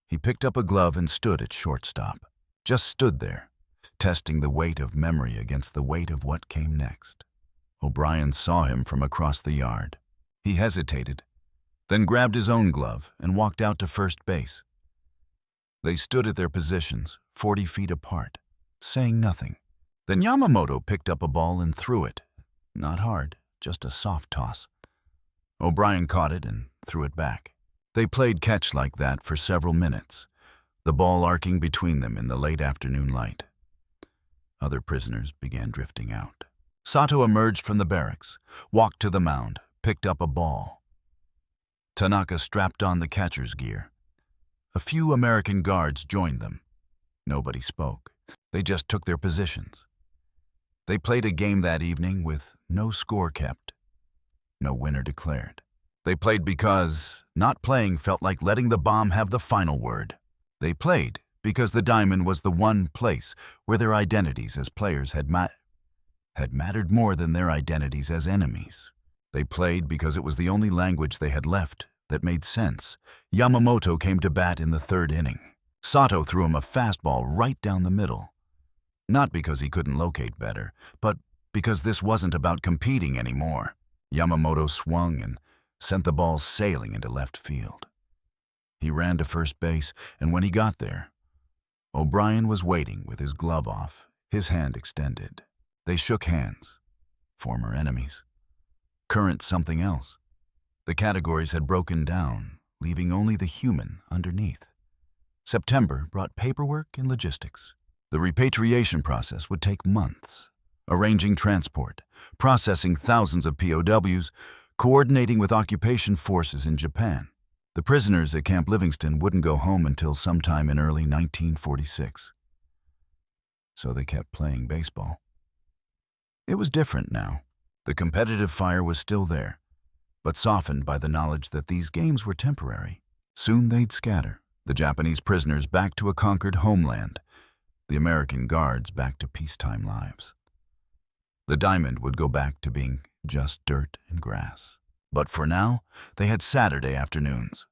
He picked up a glove and stood at shortstop. Just stood there, testing the weight of memory against the weight of what came next. O'Brien saw him from across the yard. He hesitated, then grabbed his own glove and walked out to first base. They stood at their positions, 40 feet apart, saying nothing. Then Yamamoto picked up a ball and threw it. Not hard, just a soft toss. O'Brien caught it and threw it back. They played catch like that for several minutes, the ball arcing between them in the late afternoon light. Other prisoners began drifting out. Sato emerged from the barracks, walked to the mound, picked up a ball. Tanaka strapped on the catcher's gear. A few American guards joined them. Nobody spoke. They just took their positions. They played a game that evening with no score kept, no winner declared. They played because not playing felt like letting the bomb have the final word. They played because the diamond was the one place where their identities as players had had mattered more than their identities as enemies. They played because it was the only language they had left that made sense. Yamamoto came to bat in the third inning. Sato threw him a fastball right down the middle. Not because he couldn't locate better, but because this wasn't about competing anymore. Yamamoto swung and sent the ball sailing into left field. He ran to first base, and when he got there, O'Brien was waiting with his glove off, his hand extended. They shook hands. Former enemies. Current something else. The categories had broken down, leaving only the human underneath. September brought paperwork and logistics. The repatriation process would take months. Arranging transport, processing thousands of POWs, coordinating with occupation forces in Japan. The prisoners at Camp Livingston wouldn't go home until sometime in early 1946. So they kept playing baseball. It was different now. The competitive fire was still there, but softened by the knowledge that these games were temporary. Soon they'd scatter, the Japanese prisoners back to a conquered homeland, the American guards back to peacetime lives. The diamond would go back to being just dirt and grass. But for now, they had Saturday afternoons.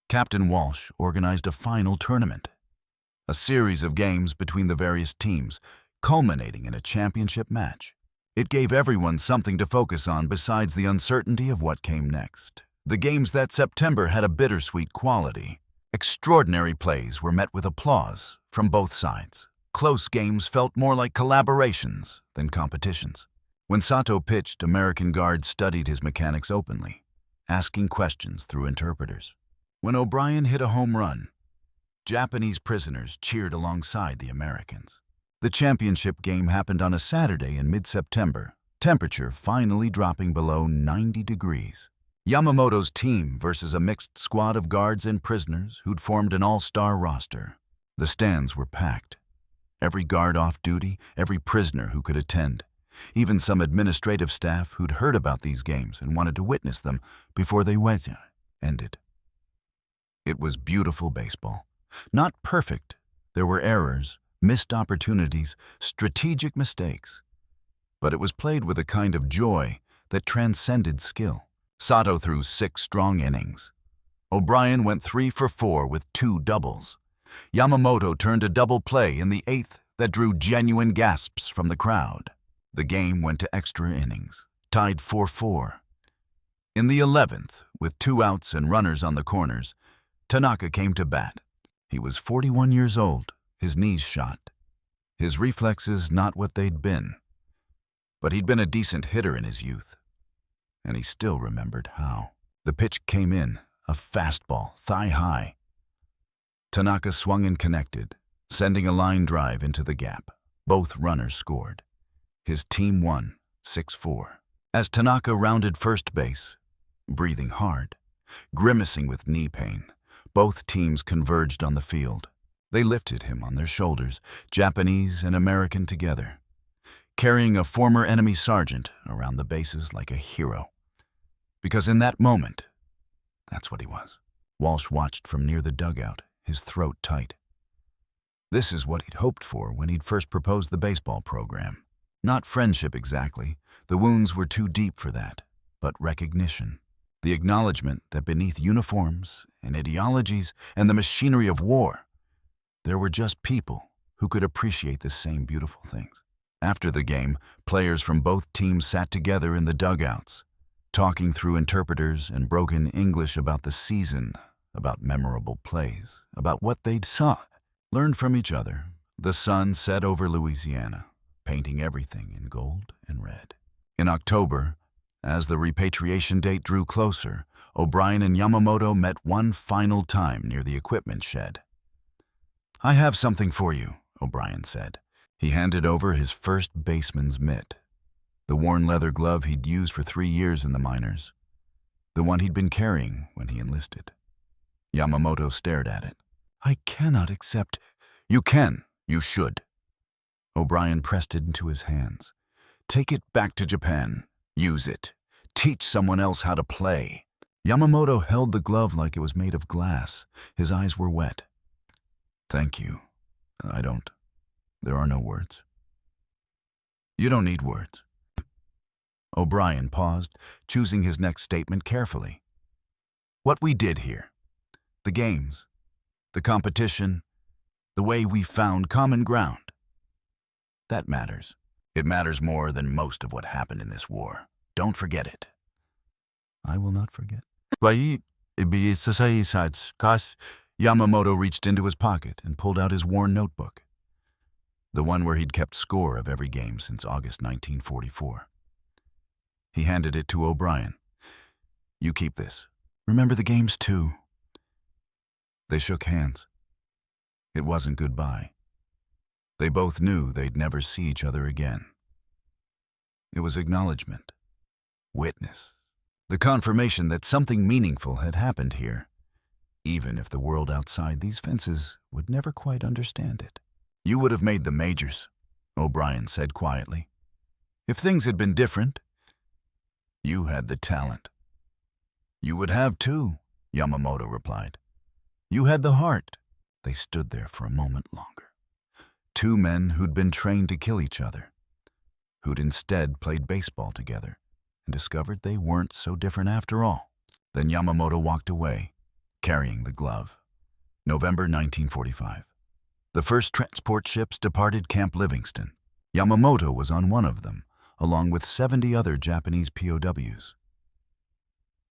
Captain Walsh organized a final tournament, a series of games between the various teams, culminating in a championship match. It gave everyone something to focus on besides the uncertainty of what came next. The games that September had a bittersweet quality. Extraordinary plays were met with applause from both sides. Close games felt more like collaborations than competitions. When Sato pitched, American guards studied his mechanics openly, asking questions through interpreters. When O'Brien hit a home run, Japanese prisoners cheered alongside the Americans. The championship game happened on a Saturday in mid-September, temperature finally dropping below 90 degrees. Yamamoto's team versus a mixed squad of guards and prisoners who'd formed an all-star roster. The stands were packed. Every guard off duty, every prisoner who could attend. Even some administrative staff who'd heard about these games and wanted to witness them before they ended. It was beautiful baseball. Not perfect. There were errors, missed opportunities, strategic mistakes. But it was played with a kind of joy that transcended skill. Sato threw 6 strong innings. O'Brien went 3 for 4 with 2 doubles. Yamamoto turned a double play in the 8th that drew genuine gasps from the crowd. The game went to extra innings, tied 4-4. In the 11th, with 2 outs and runners on the corners, Tanaka came to bat. He was 41 years old, his knees shot. His reflexes not what they'd been. But he'd been a decent hitter in his youth. And he still remembered how. The pitch came in, a fastball, thigh-high. Tanaka swung and connected, sending a line drive into the gap. Both runners scored. His team won, 6-4. As Tanaka rounded first base, breathing hard, grimacing with knee pain, both teams converged on the field. They lifted him on their shoulders, Japanese and American together, carrying a former enemy sergeant around the bases like a hero. Because in that moment, that's what he was. Walsh watched from near the dugout, his throat tight. This is what he'd hoped for when he'd first proposed the baseball program. Not friendship exactly, the wounds were too deep for that, but recognition. The acknowledgement that beneath uniforms and ideologies and the machinery of war, there were just people who could appreciate the same beautiful things. After the game, players from both teams sat together in the dugouts, talking through interpreters and broken English about the season, about memorable plays, about what they'd saw, learned from each other. The sun set over Louisiana, painting everything in gold and red. In October, as the repatriation date drew closer, O'Brien and Yamamoto met one final time near the equipment shed. "I have something for you," O'Brien said. He handed over his first baseman's mitt, the worn leather glove he'd used for 3 years in the minors, the one he'd been carrying when he enlisted. Yamamoto stared at it. "I cannot accept." "You can. You should." O'Brien pressed it into his hands. "Take it back to Japan. Use it. Teach someone else how to play." Yamamoto held the glove like it was made of glass. His eyes were wet. "Thank you. There are no words." You don't need words. O'Brien paused, choosing his next statement carefully. What we did here, the games, the competition, the way we found common ground, that matters. It matters more than most of what happened in this war. Don't forget it. I will not forget. Yamamoto reached into his pocket and pulled out his worn notebook, the one where he'd kept score of every game since August 1944. He handed it to O'Brien. You keep this. Remember the games too. They shook hands. It wasn't goodbye. They both knew they'd never see each other again. It was acknowledgement, witness, the confirmation that something meaningful had happened here, even if the world outside these fences would never quite understand it. You would have made the majors, O'Brien said quietly. If things had been different, you had the talent. You would have too, Yamamoto replied. You had the heart. They stood there for a moment longer. Two men who'd been trained to kill each other, who'd instead played baseball together and discovered they weren't so different after all. Then Yamamoto walked away, carrying the glove. November 1945. The first transport ships departed Camp Livingston. Yamamoto was on one of them, along with 70 other Japanese POWs.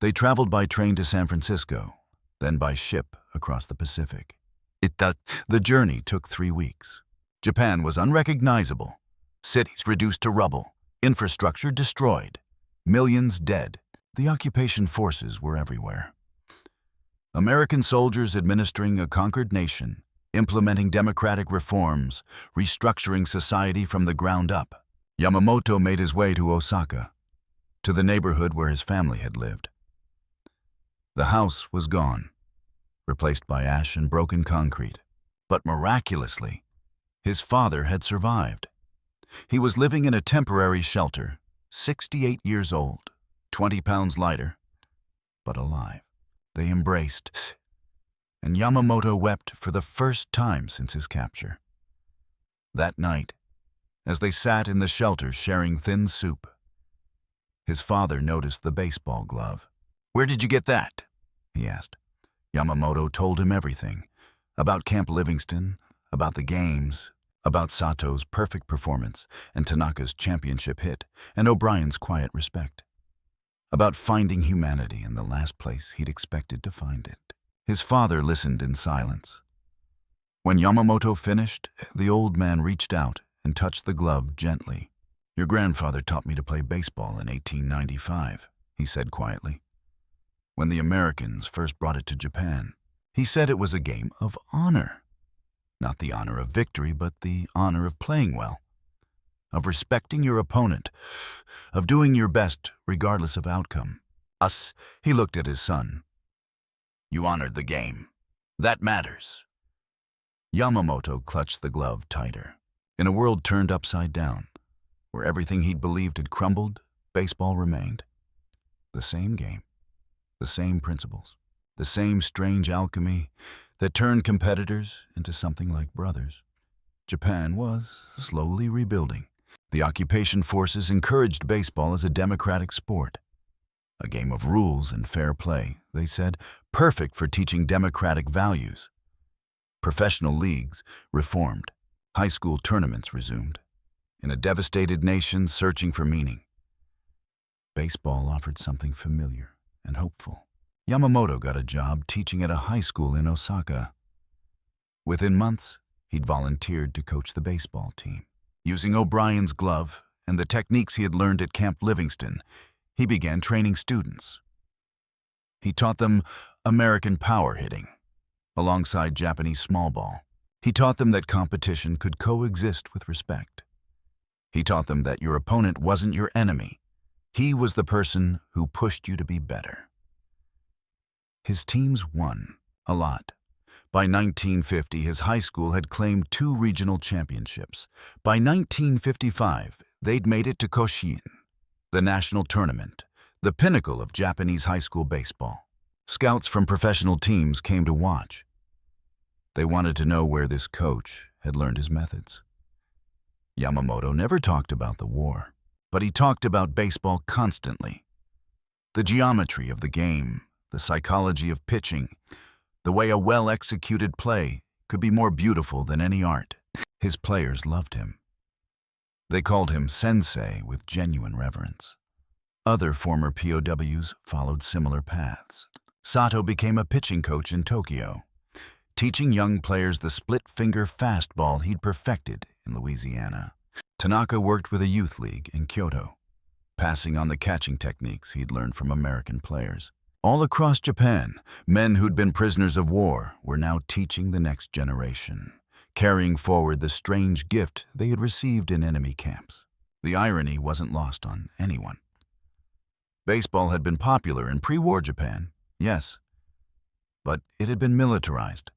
They traveled by train to San Francisco, then by ship across the Pacific. The journey took 3 weeks. Japan was unrecognizable, cities reduced to rubble, infrastructure destroyed, millions dead. The occupation forces were everywhere. American soldiers administering a conquered nation, implementing democratic reforms, restructuring society from the ground up. Yamamoto made his way to Osaka, to the neighborhood where his family had lived. The house was gone, replaced by ash and broken concrete. But miraculously, his father had survived. He was living in a temporary shelter, 68 years old, 20 pounds lighter, but alive. They embraced, and Yamamoto wept for the first time since his capture. That night, as they sat in the shelter sharing thin soup, his father noticed the baseball glove. Where did you get that? He asked. Yamamoto told him everything, about Camp Livingston, about the games, about Sato's perfect performance and Tanaka's championship hit and O'Brien's quiet respect, about finding humanity in the last place he'd expected to find it. His father listened in silence. When Yamamoto finished, the old man reached out and touched the glove gently. Your grandfather taught me to play baseball in 1895, he said quietly. When the Americans first brought it to Japan, he said it was a game of honor. Not the honor of victory, but the honor of playing well, of respecting your opponent, of doing your best regardless of outcome. He looked at his son. You honored the game. That matters. Yamamoto clutched the glove tighter. In a world turned upside down, where everything he'd believed had crumbled, baseball remained. The same game, the same principles, the same strange alchemy that turned competitors into something like brothers. Japan was slowly rebuilding. The occupation forces encouraged baseball as a democratic sport. A game of rules and fair play, they said, perfect for teaching democratic values. Professional leagues reformed. High school tournaments resumed. In a devastated nation searching for meaning, baseball offered something familiar and hopeful. Yamamoto got a job teaching at a high school in Osaka. Within months, he'd volunteered to coach the baseball team. Using O'Brien's glove and the techniques he had learned at Camp Livingston, he began training students. He taught them American power hitting, alongside Japanese small ball. He taught them that competition could coexist with respect. He taught them that your opponent wasn't your enemy. He was the person who pushed you to be better. His teams won a lot. By 1950, his high school had claimed 2 regional championships. By 1955, they'd made it to Koshien, the national tournament, the pinnacle of Japanese high school baseball. Scouts from professional teams came to watch. They wanted to know where this coach had learned his methods. Yamamoto never talked about the war, but he talked about baseball constantly. The geometry of the game, the psychology of pitching, the way a well-executed play could be more beautiful than any art. His players loved him. They called him sensei with genuine reverence. Other former POWs followed similar paths. Sato became a pitching coach in Tokyo, teaching young players the split-finger fastball he'd perfected in Louisiana. Tanaka worked with a youth league in Kyoto, passing on the catching techniques he'd learned from American players. All across Japan, men who'd been prisoners of war were now teaching the next generation, carrying forward the strange gift they had received in enemy camps. The irony wasn't lost on anyone. Baseball had been popular in pre-war Japan, yes, but it had been militarized,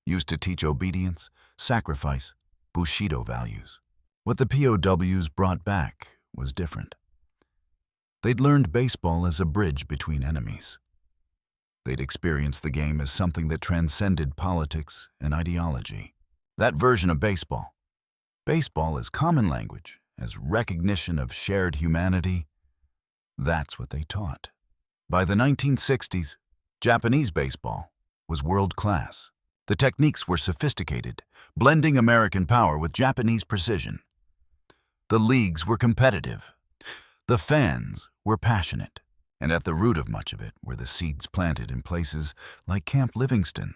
used to teach obedience, sacrifice, Bushido values. What the POWs brought back was different. They'd learned baseball as a bridge between enemies. They'd experienced the game as something that transcended politics and ideology. That version of baseball as common language, as recognition of shared humanity, that's what they taught. By the 1960s, Japanese baseball was world-class. The techniques were sophisticated, blending American power with Japanese precision. The leagues were competitive. The fans were passionate. And at the root of much of it were the seeds planted in places like Camp Livingston,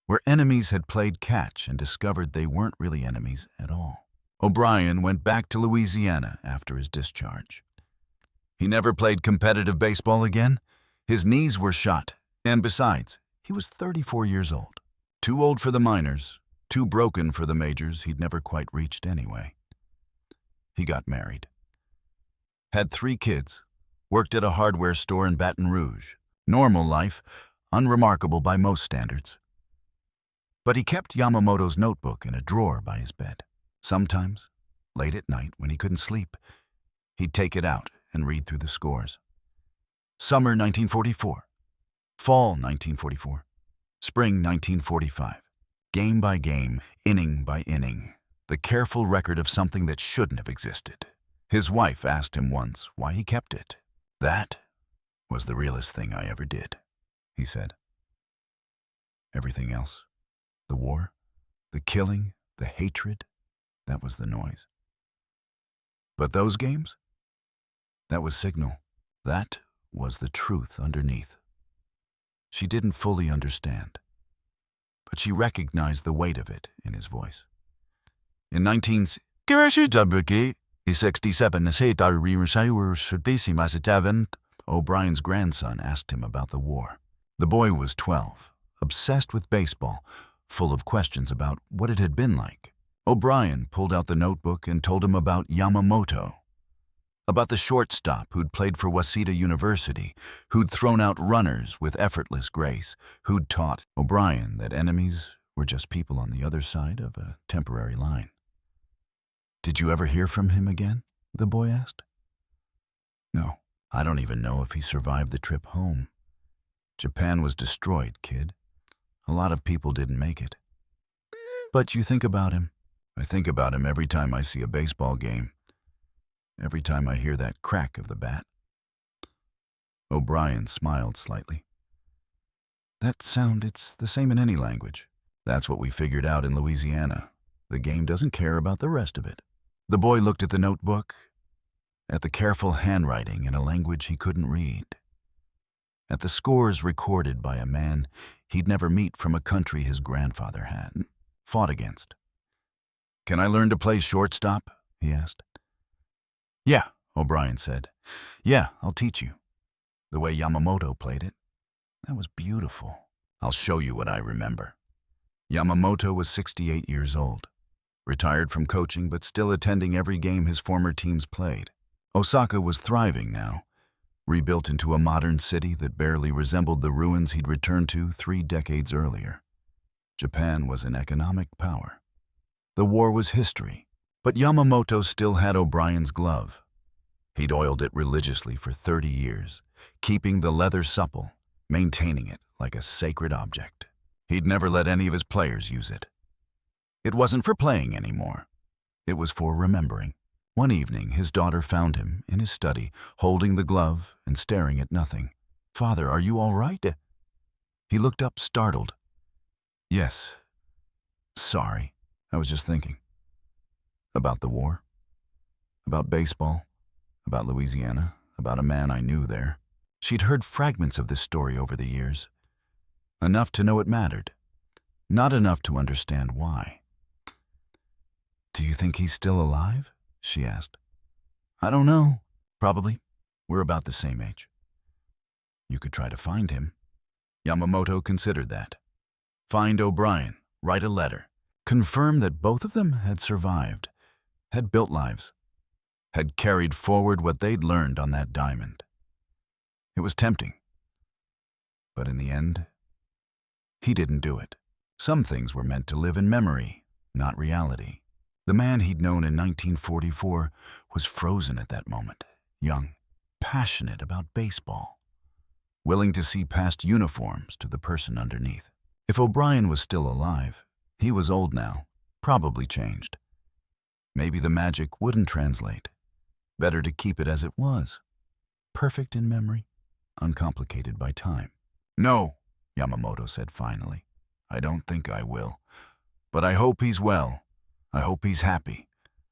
where enemies had played catch and discovered they weren't really enemies at all. O'Brien went back to Louisiana after his discharge. He never played competitive baseball again. His knees were shot, and besides, he was 34 years old. Too old for the minors, too broken for the majors he'd never quite reached anyway. He got married, had 3 kids, worked at a hardware store in Baton Rouge. Normal life, unremarkable by most standards. But he kept Yamamoto's notebook in a drawer by his bed. Sometimes, late at night when he couldn't sleep, he'd take it out and read through the scores. Summer 1944, fall 1944, spring 1945. Game by game, inning by inning, the careful record of something that shouldn't have existed. His wife asked him once why he kept it. "That was the realest thing I ever did," he said. Everything else, the war, the killing, the hatred, that was the noise. But those games? That was signal. That was the truth underneath. She didn't fully understand, but she recognized the weight of it in his voice. In 1967, O'Brien's grandson asked him about the war. The boy was 12, obsessed with baseball, full of questions about what it had been like. O'Brien pulled out the notebook and told him about Yamamoto, about the shortstop who'd played for Waseda University, who'd thrown out runners with effortless grace, who'd taught O'Brien that enemies were just people on the other side of a temporary line. "Did you ever hear from him again?" the boy asked. "No, I don't even know if he survived the trip home. Japan was destroyed, kid. A lot of people didn't make it." "But you think about him." "I think about him every time I see a baseball game. Every time I hear that crack of the bat." O'Brien smiled slightly. It's the same in any language. That's what we figured out in Louisiana. The game doesn't care about the rest of it." The boy looked at the notebook, at the careful handwriting in a language he couldn't read, at the scores recorded by a man he'd never meet from a country his grandfather had fought against. "Can I learn to play shortstop?" he asked. "Yeah," O'Brien said. "Yeah, I'll teach you. The way Yamamoto played it, that was beautiful. I'll show you what I remember." Yamamoto was 68 years old, retired from coaching but still attending every game his former teams played. Osaka was thriving now, rebuilt into a modern city that barely resembled the ruins he'd returned to 3 decades earlier. Japan was an economic power. The war was history, but Yamamoto still had O'Brien's glove. He'd oiled it religiously for 30 years, keeping the leather supple, maintaining it like a sacred object. He'd never let any of his players use it. It wasn't for playing anymore. It was for remembering. One evening, his daughter found him in his study, holding the glove and staring at nothing. "Father, are you all right?" He looked up, startled. "Yes. Sorry. I was just thinking. About the war. About baseball. About Louisiana. About a man I knew there." She'd heard fragments of this story over the years. Enough to know it mattered. Not enough to understand why. "Do you think he's still alive?" she asked. "I don't know. Probably. We're about the same age." "You could try to find him." Yamamoto considered that. Find O'Brien, write a letter, confirm that both of them had survived, had built lives, had carried forward what they'd learned on that diamond. It was tempting. But in the end, he didn't do it. Some things were meant to live in memory, not reality. The man he'd known in 1944 was frozen at that moment, young, passionate about baseball, willing to see past uniforms to the person underneath. If O'Brien was still alive, he was old now, probably changed. Maybe the magic wouldn't translate. Better to keep it as it was, perfect in memory, uncomplicated by time. "No," Yamamoto said finally. "I don't think I will. But I hope he's well. I hope he's happy.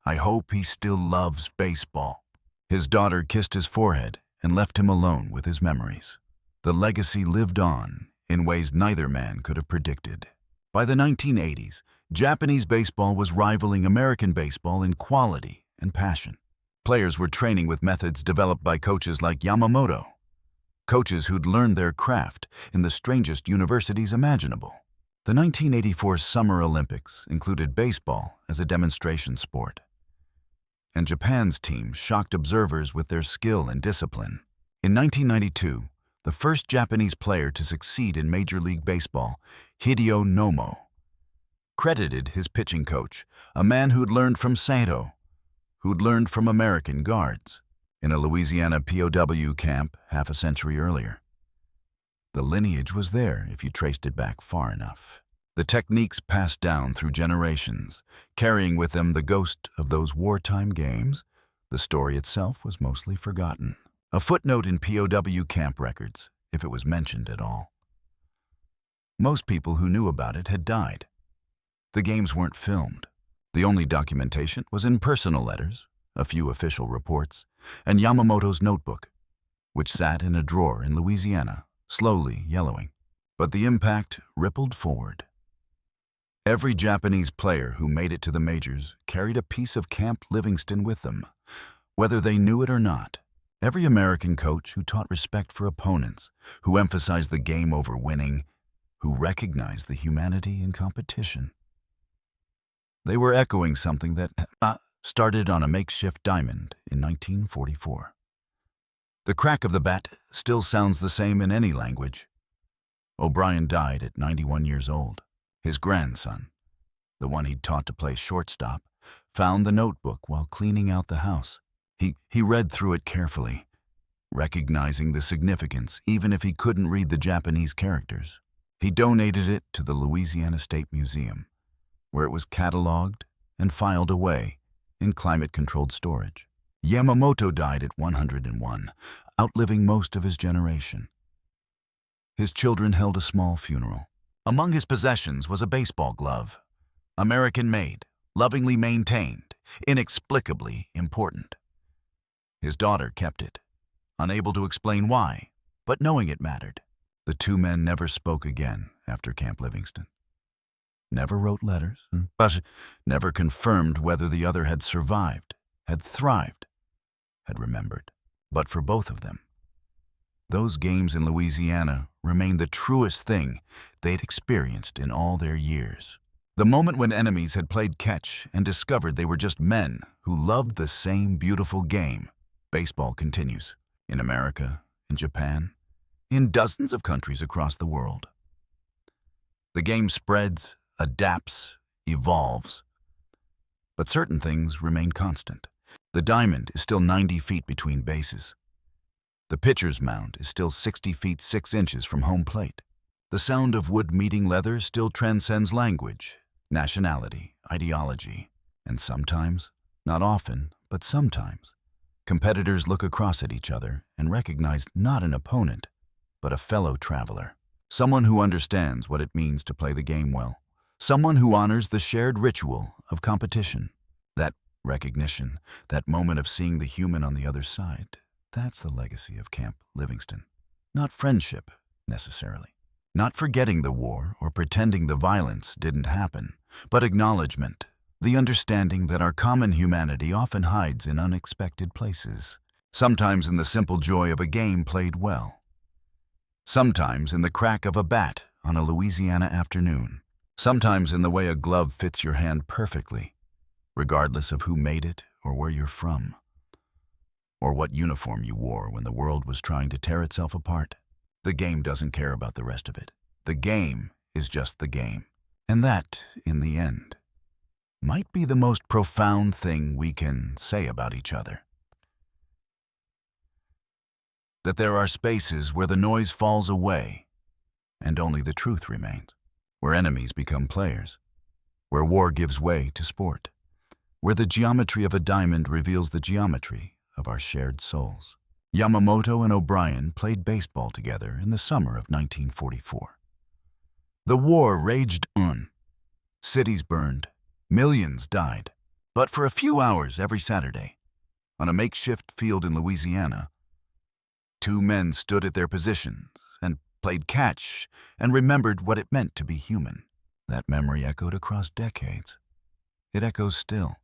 I hope he still loves baseball." His daughter kissed his forehead and left him alone with his memories. The legacy lived on in ways neither man could have predicted. By the 1980s, Japanese baseball was rivaling American baseball in quality and passion. Players were training with methods developed by coaches like Yamamoto, coaches who'd learned their craft in the strangest universities imaginable. The 1984 Summer Olympics included baseball as a demonstration sport, and Japan's team shocked observers with their skill and discipline. In 1992, the first Japanese player to succeed in Major League Baseball, Hideo Nomo, credited his pitching coach, a man who'd learned from Saito, who'd learned from American guards, in a Louisiana POW camp half a century earlier. The lineage was there if you traced it back far enough. The techniques passed down through generations, carrying with them the ghost of those wartime games. The story itself was mostly forgotten. A footnote in POW camp records, if it was mentioned at all. Most people who knew about it had died. The games weren't filmed. The only documentation was in personal letters, a few official reports, and Yamamoto's notebook, which sat in a drawer in Louisiana, slowly yellowing. But the impact rippled forward. Every Japanese player who made it to the majors carried a piece of Camp Livingston with them, whether they knew it or not. Every American coach who taught respect for opponents, who emphasized the game over winning, who recognized the humanity in competition. They were echoing something that started on a makeshift diamond in 1944. The crack of the bat still sounds the same in any language. O'Brien died at 91 years old. His grandson, the one he'd taught to play shortstop, found the notebook while cleaning out the house. He read through it carefully, recognizing the significance even if he couldn't read the Japanese characters. He donated it to the Louisiana State Museum, where it was cataloged and filed away in climate-controlled storage. Yamamoto died at 101, outliving most of his generation. His children held a small funeral. Among his possessions was a baseball glove, American-made, lovingly maintained, inexplicably important. His daughter kept it, unable to explain why, but knowing it mattered. The two men never spoke again after Camp Livingston. Never wrote letters, but never confirmed whether the other had survived, had thrived, had remembered. But for both of them, those games in Louisiana remained the truest thing they'd experienced in all their years. The moment when enemies had played catch and discovered they were just men who loved the same beautiful game. Baseball continues in America, in Japan, in dozens of countries across the world. The game spreads, adapts, evolves. But certain things remain constant. The diamond is still 90 feet between bases. The pitcher's mound is still 60 feet 6 inches from home plate. The sound of wood meeting leather still transcends language, nationality, ideology. And sometimes, not often, but sometimes, competitors look across at each other and recognize not an opponent, but a fellow traveler. Someone who understands what it means to play the game well. Someone who honors the shared ritual of competition. That recognition, that moment of seeing the human on the other side, that's the legacy of Camp Livingston. Not friendship, necessarily. Not forgetting the war or pretending the violence didn't happen, but acknowledgement, the understanding that our common humanity often hides in unexpected places. Sometimes in the simple joy of a game played well. Sometimes in the crack of a bat on a Louisiana afternoon. Sometimes in the way a glove fits your hand perfectly, regardless of who made it or where you're from, or what uniform you wore when the world was trying to tear itself apart. The game doesn't care about the rest of it. The game is just the game. And that, in the end, might be the most profound thing we can say about each other. That there are spaces where the noise falls away and only the truth remains, where enemies become players, where war gives way to sport, where the geometry of a diamond reveals the geometry of our shared souls. Yamamoto and O'Brien played baseball together in the summer of 1944. The war raged on. Cities burned. Millions died. But for a few hours every Saturday, on a makeshift field in Louisiana, two men stood at their positions and played catch and remembered what it meant to be human. That memory echoed across decades. It echoes still.